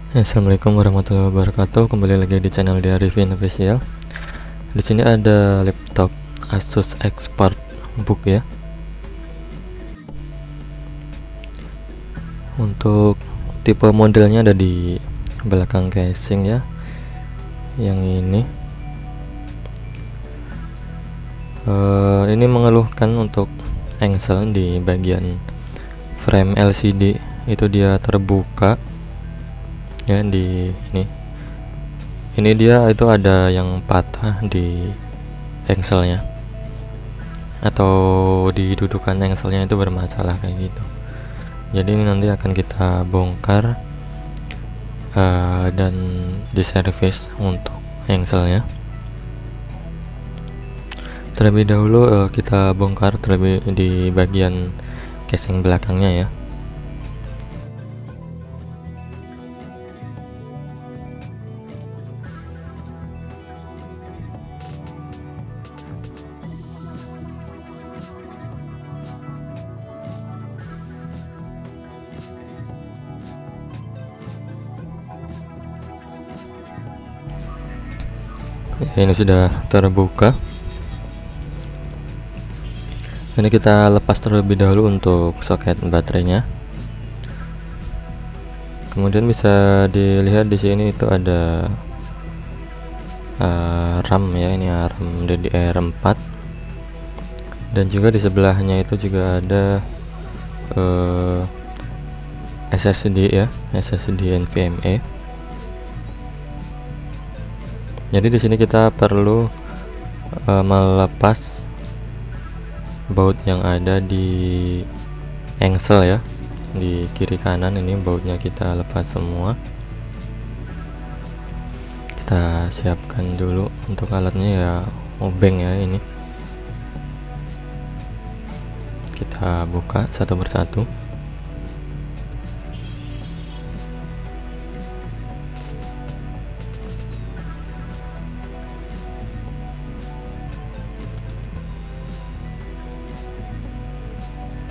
Assalamualaikum warahmatullahi wabarakatuh. Kembali lagi di channel di Arifin Official. Di sini ada laptop Asus ExpertBook ya. Untuk tipe modelnya ada di belakang casing ya. Yang ini mengeluhkan untuk engsel di bagian frame LCD itu dia terbuka ya. Di ini dia itu ada yang patah di engselnya, atau di dudukan engselnya itu bermasalah kayak gitu. Jadi ini nanti akan kita bongkar dan diservis untuk engselnya. Terlebih dahulu kita bongkar terlebih di bagian casing belakangnya ya. Ini sudah terbuka. Ini kita lepas terlebih dahulu untuk soket baterainya. Kemudian bisa dilihat di sini itu ada RAM ya, ini RAM DDR4, dan juga di sebelahnya itu juga ada SSD ya, SSD NVMe. Jadi di sini kita perlu melepas baut yang ada di engsel ya, di kiri kanan. Ini bautnya kita lepas semua. Kita siapkan dulu untuk alatnya ya, obeng ya. Ini kita buka satu persatu.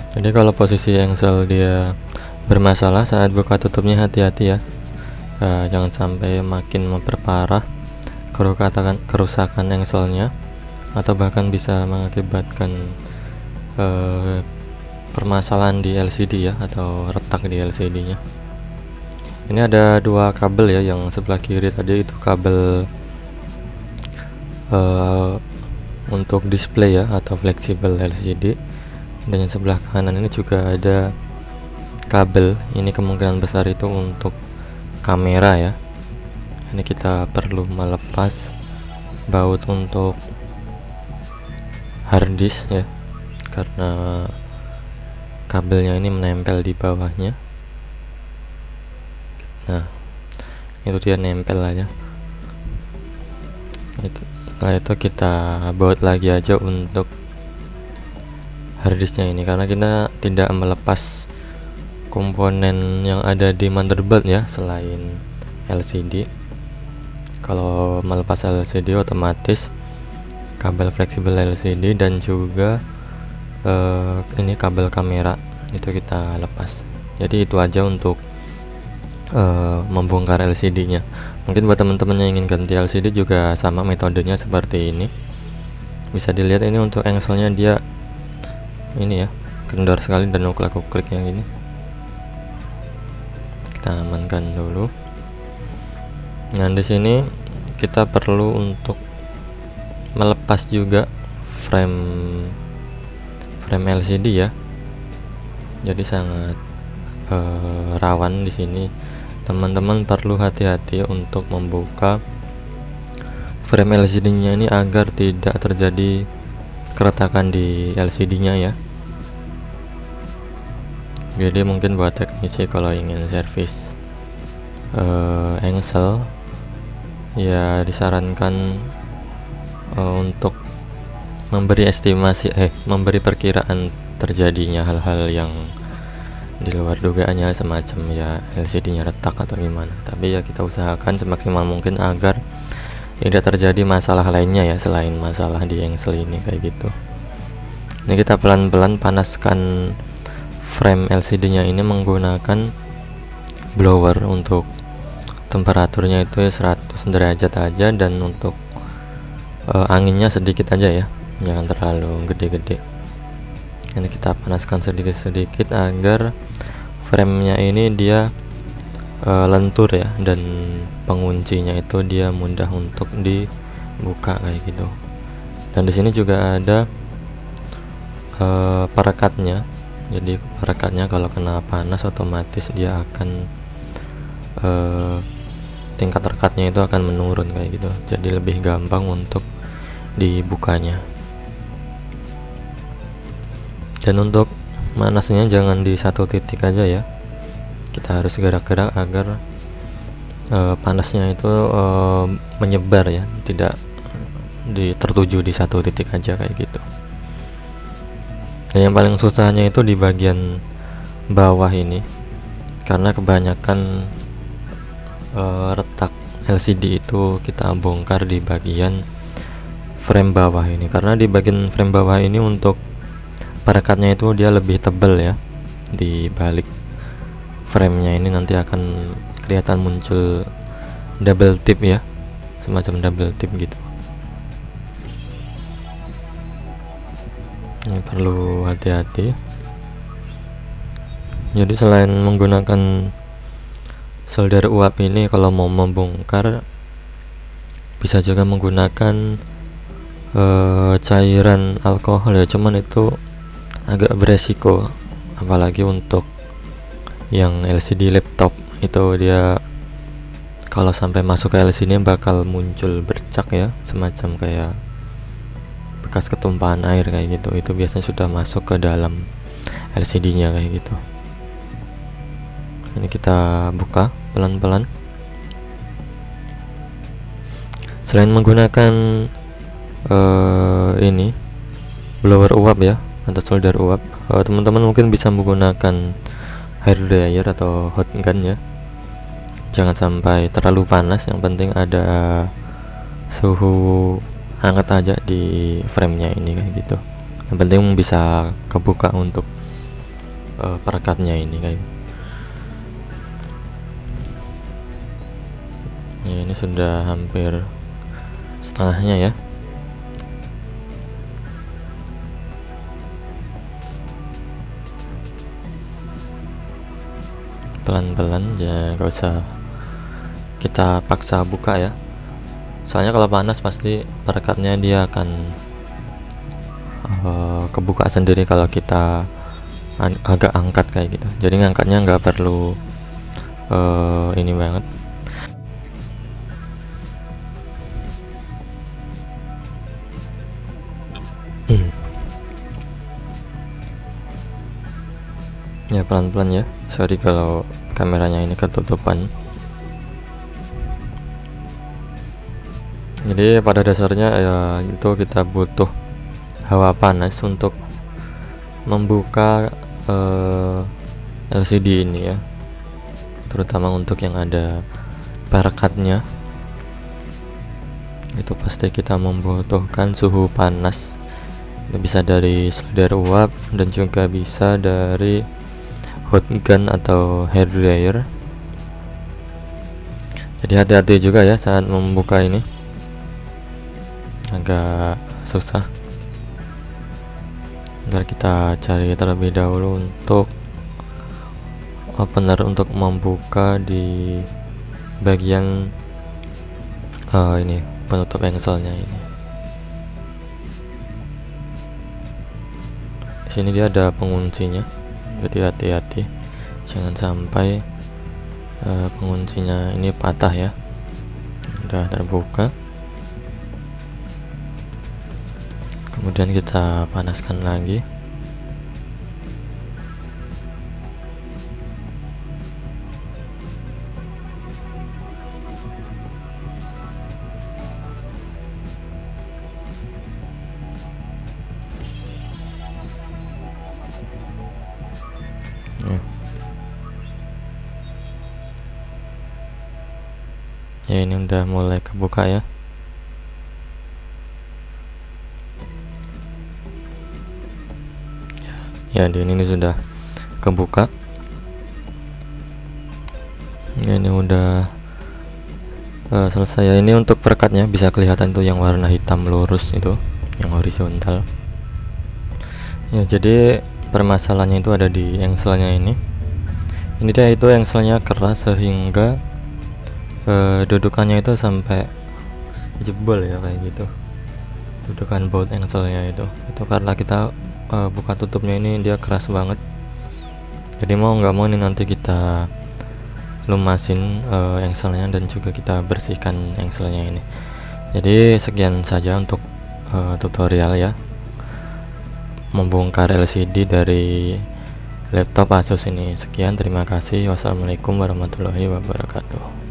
Jadi kalau posisi engsel dia bermasalah saat buka tutupnya, hati-hati ya, jangan sampai makin memperparah kerusakan engselnya, atau bahkan bisa mengakibatkan permasalahan di LCD ya, atau retak di LCD nya. Ini ada dua kabel ya, yang sebelah kiri tadi itu kabel untuk display ya, atau fleksibel LCD, dan yang sebelah kanan ini juga ada kabel. Ini kemungkinan besar itu untuk kamera ya. Ini kita perlu melepas baut untuk harddisk ya, karena kabelnya ini menempel di bawahnya. Nah, itu dia nempel aja. Setelah itu kita baut lagi aja untuk harddisknya ini, karena kita tidak melepas komponen yang ada di motherboard ya, selain LCD. Kalau melepas LCD otomatis kabel fleksibel LCD dan juga ini kabel kamera itu kita lepas. Jadi itu aja untuk membongkar LCD nya. Mungkin buat teman-teman yang ingin ganti LCD juga sama metodenya seperti ini. Bisa dilihat ini untuk engselnya dia ini ya, kendor sekali dan uklek-uklek yang ini. Kita amankan dulu. Nah, di sini kita perlu untuk melepas juga frame LCD ya. Jadi sangat rawan di sini. Teman-teman perlu hati-hati untuk membuka frame LCD-nya ini agar tidak terjadi keretakan di LCD-nya ya. Jadi mungkin buat teknisi kalau ingin servis engsel ya, disarankan untuk memberi estimasi memberi perkiraan terjadinya hal-hal yang di luar dugaannya, semacam ya LCD-nya retak atau gimana. Tapi ya kita usahakan semaksimal mungkin agar tidak terjadi masalah lainnya ya, selain masalah di engsel ini kayak gitu. Ini kita pelan-pelan panaskan frame LCD nya ini menggunakan blower untuk temperaturnya itu 100 derajat aja, dan untuk anginnya sedikit aja ya, jangan terlalu gede-gede. Ini kita panaskan sedikit-sedikit agar framenya ini dia lentur ya, dan penguncinya itu dia mudah untuk dibuka kayak gitu. Dan di sini juga ada perekatnya. Jadi perekatnya kalau kena panas otomatis dia akan tingkat rekatnya itu akan menurun kayak gitu. Jadi lebih gampang untuk dibukanya. Dan untuk manasnya jangan di satu titik aja ya, kita harus gerak-gerak agar panasnya itu menyebar ya, tidak tertuju di satu titik aja kayak gitu. Dan yang paling susahnya itu di bagian bawah ini, karena kebanyakan retak LCD itu kita bongkar di bagian frame bawah ini, karena di bagian frame bawah ini untuk perekatnya itu dia lebih tebal ya. Di balik framenya ini nanti akan kelihatan muncul double tip ya, semacam double tip gitu. Ini perlu hati-hati. Jadi selain menggunakan solder uap ini, kalau mau membongkar bisa juga menggunakan cairan alkohol ya, cuman itu agak beresiko, apalagi untuk yang LCD laptop itu dia kalau sampai masuk ke LCD bakal muncul bercak ya, semacam kayak bekas ketumpahan air kayak gitu. Itu biasanya sudah masuk ke dalam LCD nya kayak gitu. Ini kita buka pelan-pelan. Selain menggunakan ini blower uap ya, atau solder uap, teman-teman mungkin bisa menggunakan hair dryer atau hot gun ya. Jangan sampai terlalu panas, yang penting ada suhu hangat aja di framenya ini kayak gitu. Yang penting bisa kebuka untuk perekatnya ini kayak. Ya, ini sudah hampir setengahnya ya. Pelan-pelan ya, gak usah kita paksa buka ya, soalnya kalau panas pasti perekatnya dia akan kebuka sendiri kalau kita agak angkat kayak gitu. Jadi ngangkatnya nggak perlu ini banget. Ya pelan-pelan ya, sorry kalau kameranya ini ketutupan. Jadi pada dasarnya ya itu kita butuh hawa panas untuk membuka LCD ini ya, terutama untuk yang ada perekatnya. Itu pasti kita membutuhkan suhu panas. Itu bisa dari solder uap dan juga bisa dari hot gun atau hair dryer. Jadi hati-hati juga ya saat membuka ini, agak susah. Ntar kita cari terlebih dahulu untuk opener untuk membuka di bagian ini penutup engselnya ini. Di sini dia ada penguncinya, jadi hati-hati jangan sampai penguncinya ini patah ya. Udah terbuka. Kemudian kita panaskan lagi. Ya ini udah mulai kebuka ya. Ya di ini sudah kebuka. Ya, ini udah selesai ya. Ini untuk perekatnya bisa kelihatan tuh yang warna hitam lurus itu, yang horizontal ya. Jadi permasalahannya itu ada di engselnya ini dia itu engselnya keras sehingga dudukannya itu sampai jebol ya, kayak gitu. Dudukan baut engselnya itu karena kita buka tutupnya ini dia keras banget. Jadi mau nggak mau ini nanti kita lumasin engselnya dan juga kita bersihkan engselnya ini. Jadi sekian saja untuk tutorial ya, membongkar LCD dari laptop Asus ini. Sekian, terima kasih. Wassalamualaikum warahmatullahi wabarakatuh.